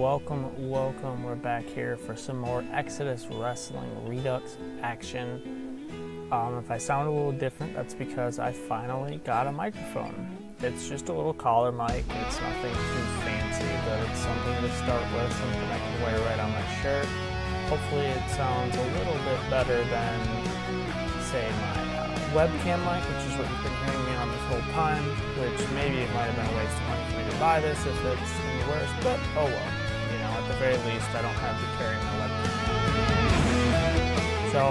welcome. We're back here for some more Exodus Wrestling Redux action. If I sound a little different, that's because I finally got a microphone. It's just a little collar mic. It's nothing too fancy, but it's something to start with, something I can wear right on my shirt. Hopefully it sounds a little bit better than, say, my webcam mic, which is what you've been hearing me on this whole time, which maybe it might have been a waste of money for me to buy this if it's any worse, but oh well. You know, at the very least, I don't have to carry my webcam. So,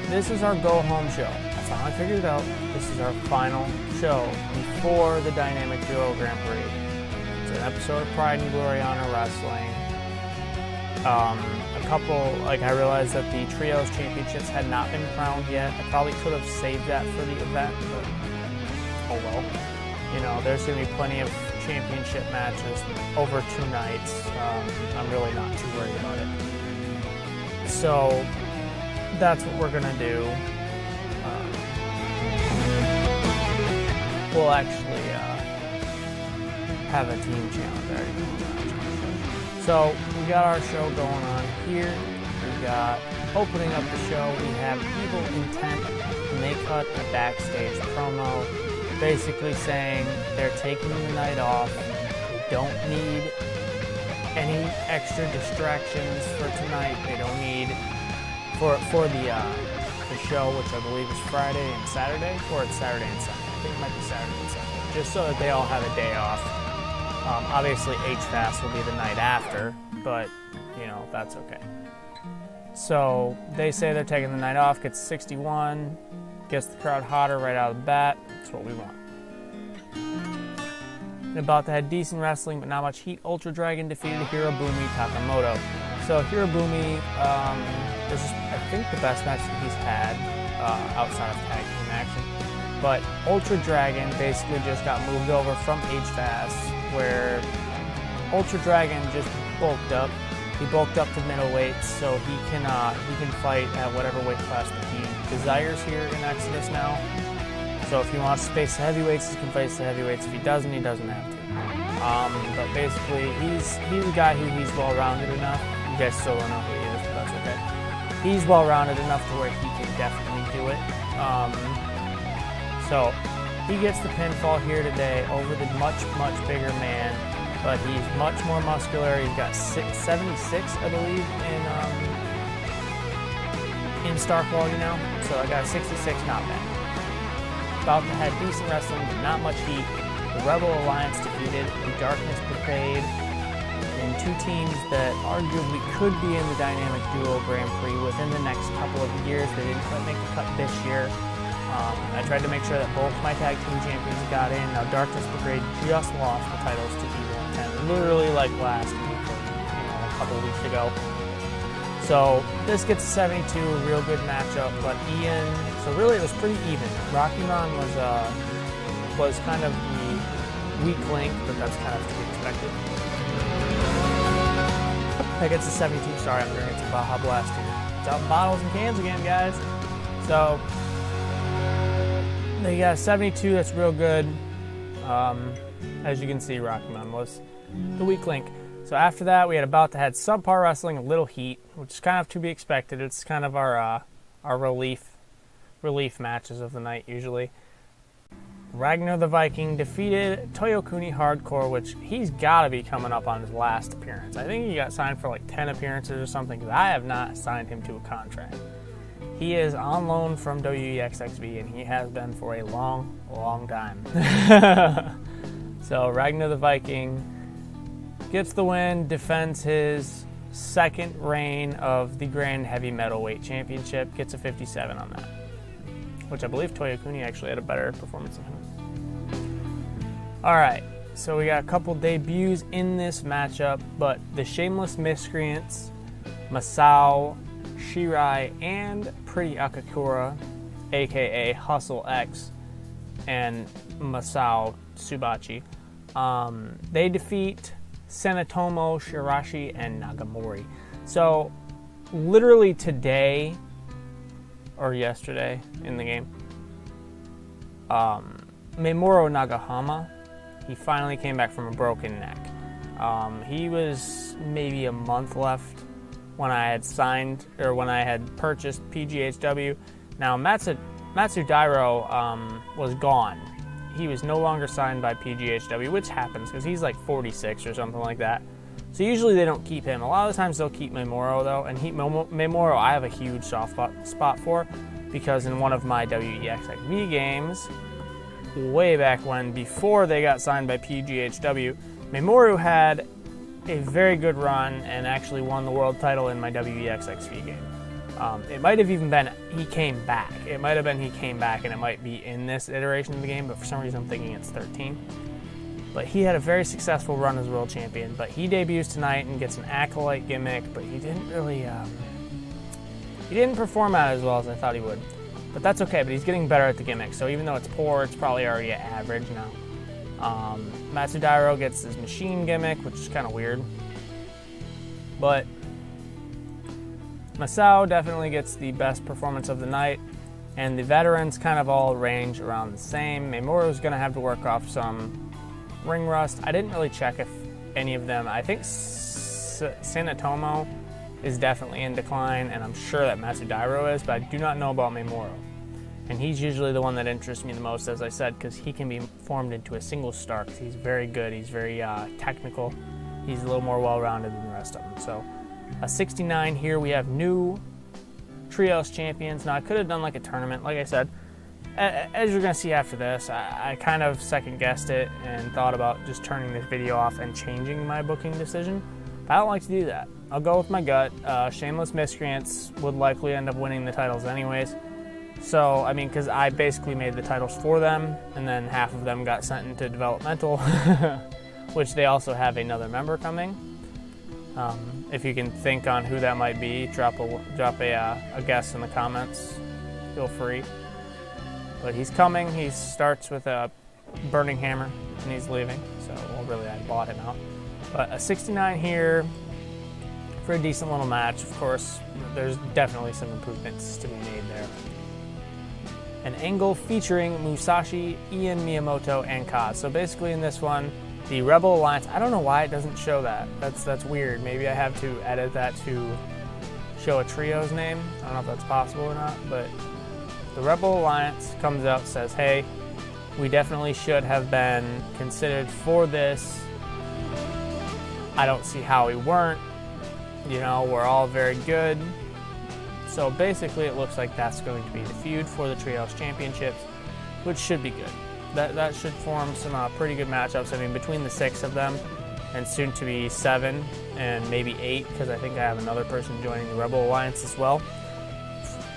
this is our go-home show. I finally figured it out. This is our final show before the Dynamic Duo Grand Prix. It's an episode of Pride and Glory Honor Wrestling. I realized that the Trios Championships had not been crowned yet. I probably could have saved that for the event, but oh well. You know, there's going to be plenty of championship matches over 2 nights. I'm really not too worried about it. So, that's what we're going to do. We'll actually have a team challenge already. So, we got our show going on here. We got, opening up the show, we have Evil Intent, and they cut a backstage promo, basically saying they're taking the night off, they don't need any extra distractions for tonight, they don't need, for the show, which I believe is Friday and Saturday, or it's Saturday and Sunday, I think it might be Saturday and Sunday, just so that they all have a day off. Obviously HFAS will be the night after, but, you know, that's okay. So, they say they're taking the night off, gets 61, gets the crowd hotter right out of the bat. That's what we want. And about to have decent wrestling, but not much heat. Ultra Dragon defeated Hirobumi Takamoto. So, Hirobumi, this is, I think, the best match that he's had outside of tag team action. But Ultra Dragon basically just got moved over from HFAS, where Ultra Dragon just bulked up. He bulked up to middleweight, so he can fight at whatever weight class that he desires here in Exodus now. So if he wants to face the heavyweights, he can face the heavyweights. If he doesn't have to. But basically, he's a guy who he's well-rounded enough. You guys still don't know who he is, but that's okay. He's well-rounded enough to where he can definitely do it. So he gets the pinfall here today over the much bigger man. But he's much more muscular. He's got 76, I believe, in star quality now. So I got 66, not bad. About to have decent wrestling, but not much heat. The Rebel Alliance defeated the Darkness Brigade in 2 teams that arguably could be in the Dynamic Duo Grand Prix within the next couple of years. They didn't quite make the cut this year. I tried to make sure that both my tag team champions got in. Now, Darkness Brigade just lost the titles to Evil Intent, literally like last week, or, a couple weeks ago. So this gets a 72, real good matchup. But Ian, so really it was pretty even. Rockymon was kind of the weak link, but that's kind of to be expected. That gets a 72. Sorry, I'm drinking some Baja Blast here. It's out in bottles and cans again, guys. So they got a 72, that's real good. As you can see, Rockymon was the weak link. So after that, we had about to had subpar wrestling, a little heat, which is kind of to be expected. It's kind of our relief matches of the night usually. Ragnar the Viking defeated Toyokuni Hardcore, which he's got to be coming up on his last appearance. I think he got signed for like 10 appearances or something, because I have not signed him to a contract. He is on loan from WEXXV, and he has been for a long time. So Ragnar the Viking gets the win, defends his second reign of the Grand Heavy Metalweight Championship, gets a 57 on that, which I believe Toyokuni actually had a better performance than him. Alright, so we got a couple debuts in this matchup, but the Shameless Miscreants, Masao Shirai, and Pretty Akakura, aka Hustle X, and Masao Tsubachi, they defeat Senatomo, Shirashi, and Nagamori. So, literally today, or yesterday in the game, Memoro Nagahama, he finally came back from a broken neck. He was maybe a month left when I had signed, or when I had purchased PGHW. Now Matsudairo was gone. He was no longer signed by PGHW, which happens because he's like 46 or something like that. So usually they don't keep him. A lot of the times they'll keep Memoro though, and Memoro I have a huge soft spot for, because in one of my WEXXV games, way back when, before they got signed by PGHW, Memoro had a very good run and actually won the world title in my WEXXV game. It might have even been he came back. It might have been he came back, and it might be in this iteration of the game, but for some reason I'm thinking it's 13. But he had a very successful run as world champion. But he debuts tonight and gets an Acolyte gimmick, but he didn't really, he didn't perform out as well as I thought he would. But that's okay, but he's getting better at the gimmick. So even though it's poor, it's probably already at average now. Matsudairo gets his machine gimmick, which is kind of weird. But Masao definitely gets the best performance of the night, and the veterans kind of all range around the same. Memoro's going to have to work off some ring rust. I didn't really check if any of them. I think Sanetomo is definitely in decline, and I'm sure that Matsudairo is, but I do not know about Memoro. And he's usually the one that interests me the most, as I said, because he can be formed into a single star, because he's very good, he's very technical, he's a little more well-rounded than the rest of them. So a 69 here, we have new trios champions. Now I could have done like a tournament, like I said. As you're going to see after this, I kind of second-guessed it and thought about just turning this video off and changing my booking decision. But I don't like to do that. I'll go with my gut. Shameless Miscreants would likely end up winning the titles anyways. So, I mean, because I basically made the titles for them, and then half of them got sent into developmental, which they also have another member coming. If you can think on who that might be, drop a guess in the comments. Feel free. But he's coming. He starts with a burning hammer, and he's leaving. So, well, really, I bought him out. But a 69 here for a decent little match. Of course, there's definitely some improvements to be made there. An angle featuring Musashi, Ian Miyamoto, and Kaz. So basically in this one, the Rebel Alliance, I don't know why it doesn't show that. That's weird. Maybe I have to edit that to show a trio's name. I don't know if that's possible or not, but the Rebel Alliance comes out, says, hey, we definitely should have been considered for this. I don't see how we weren't. You know, we're all very good. So basically it looks like that's going to be the feud for the Trios Championships, which should be good. That should form some pretty good matchups. I mean, between the 6 of them, and soon to be 7 and maybe 8, because I think I have another person joining the Rebel Alliance as well.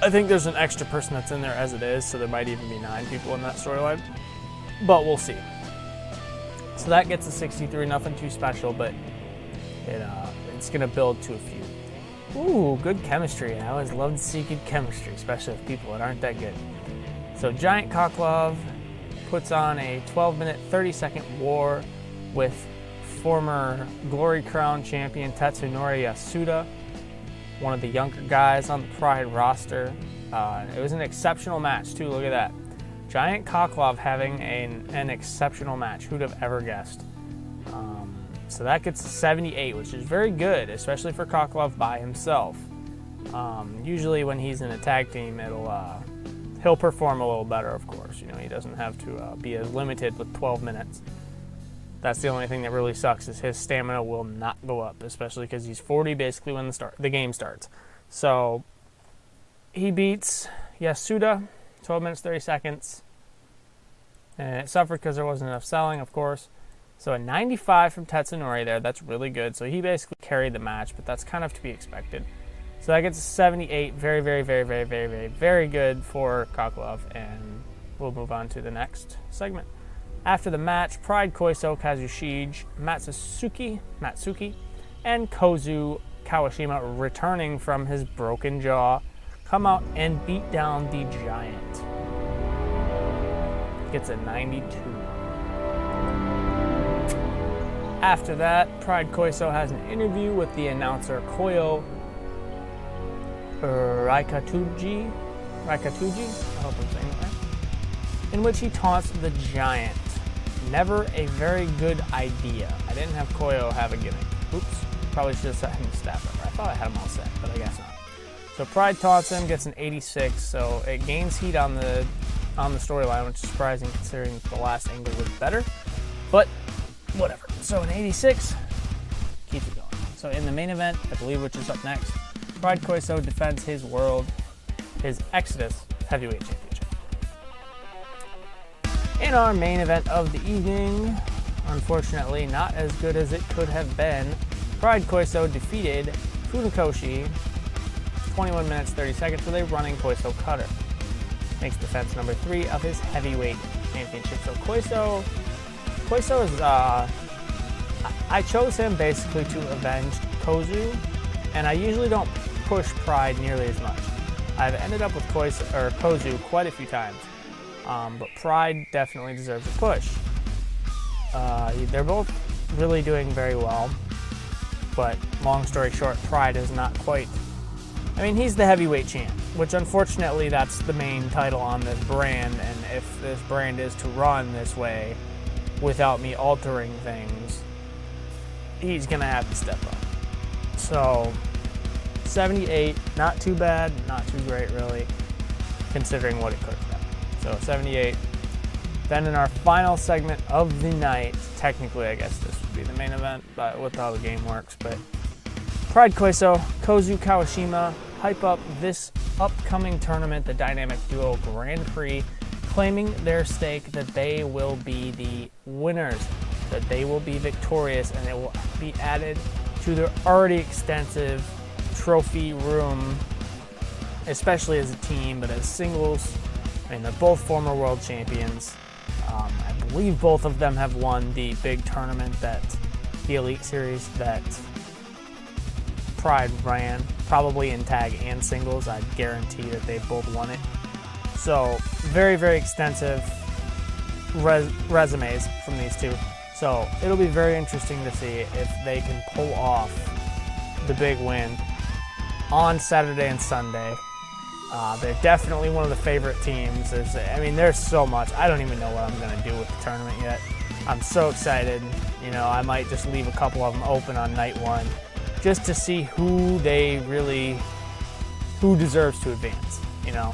I think there's an extra person that's in there as it is, so there might even be 9 people in that storyline. But we'll see. So that gets a 63, nothing too special, but it's going to build to a feud. Ooh, good chemistry. I always love to see good chemistry, especially with people that aren't that good. So Giant Cock-Love puts on a 12-minute, 30-second war with former Glory Crown champion Tetsunori Yasuda, one of the younger guys on the Pride roster. It was an exceptional match, too. Look at that. Giant Cock-Love having an exceptional match. Who'd have ever guessed? So that gets a 78, which is very good, especially for Cock-Love by himself. Usually when he's in a tag team, he'll perform a little better, of course. You know, he doesn't have to be as limited with 12 minutes. That's the only thing that really sucks, is his stamina will not go up, especially because he's 40 basically when the game starts. So he beats Yasuda, 12 minutes, 30 seconds. And it suffered because there wasn't enough selling, of course. So a 95 from Tetsunori there, that's really good. So he basically carried the match, but that's kind of to be expected. So that gets a 78, very, very, very, very, very, very, very good for Cock-Love, and we'll move on to the next segment. After the match, Pride Koiso Kazushige, Matsuki, and Kozu Kawashima, returning from his broken jaw, come out and beat down the Giant. Gets a 92. After that, Pride Koiso has an interview with the announcer Koyo Raikatuji, I hope I'm saying that right, in which he taunts the Giant. never a very good idea. I didn't have Koyo have a gimmick. Oops, probably should have set him to staff member. I thought I had him all set, but I guess not. So Pride taunts him, gets an 86, so it gains heat on the storyline, which is surprising considering the last angle was better, but whatever. So an 86 keeps it going. So in the main event, I believe, which is up next, Pride Koiso defends his Exodus Heavyweight Championship. In our main event of the evening, unfortunately not as good as it could have been, Pride Koiso defeated Funakoshi 21 minutes 30 seconds with a running Koiso cutter. Makes defense number 3 of his heavyweight championship. So Koiso is, I chose him basically to avenge Kozu, and I usually don't push Pride nearly as much. I've ended up with Kozu quite a few times, but Pride definitely deserves a push. They're both really doing very well, but long story short, Pride is not quite. I mean, he's the heavyweight champ, which unfortunately that's the main title on this brand, and if this brand is to run this way without me altering things, he's gonna have to step up. So 78, not too bad, not too great really, considering what it could have been. So 78. Then in our final segment of the night, technically I guess this would be the main event, but with how the game works, but Pride Koiso, Kozu Kawashima hype up this upcoming tournament, the Dynamic Duo Grand Prix, claiming their stake that they will be the winners, that they will be victorious, and it will be added to their already extensive trophy room, especially as a team, but as singles. I mean, they're both former world champions. I believe both of them have won the big tournament, the Elite Series that Pride ran, probably in tag and singles. I guarantee that they both won it. So very, very extensive resumes from these two. So it'll be very interesting to see if they can pull off the big win on Saturday and Sunday. They're definitely one of the favorite teams. There's so much. I don't even know what I'm going to do with the tournament yet. I'm so excited. You know, I might just leave a couple of them open on night one just to see who deserves to advance, you know.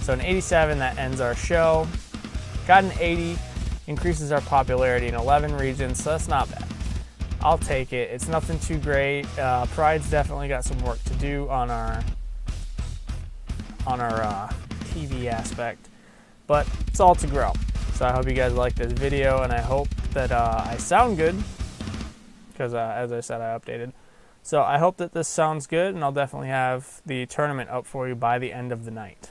So an 87, that ends our show. Got an 80, increases our popularity in 11 regions, so that's not bad. I'll take it. It's nothing too great. Pride's definitely got some work to do on our TV aspect, but it's all to grow. So I hope you guys like this video, and I hope that I sound good, because as I said, I updated. So I hope that this sounds good, and I'll definitely have the tournament up for you by the end of the night.